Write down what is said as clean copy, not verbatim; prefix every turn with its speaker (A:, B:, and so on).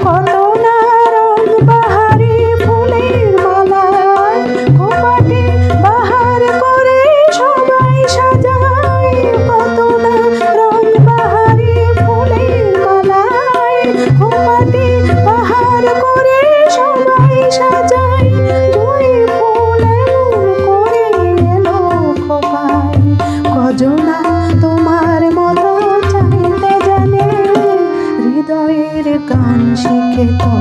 A: কত না রং বাহারি ফুলের মালায় খোঁপাটি বাহার করে সবাই সাজায়। কত না রং বাহারি ফুলের মালায় খোঁপাটি বাহার করে সবাই সাজায়। জুঁই ফুল এমন করে এলো খোঁপায়, কজনা তোমার মতো চাইতে জানে, হৃদয়ের গান শিখে তো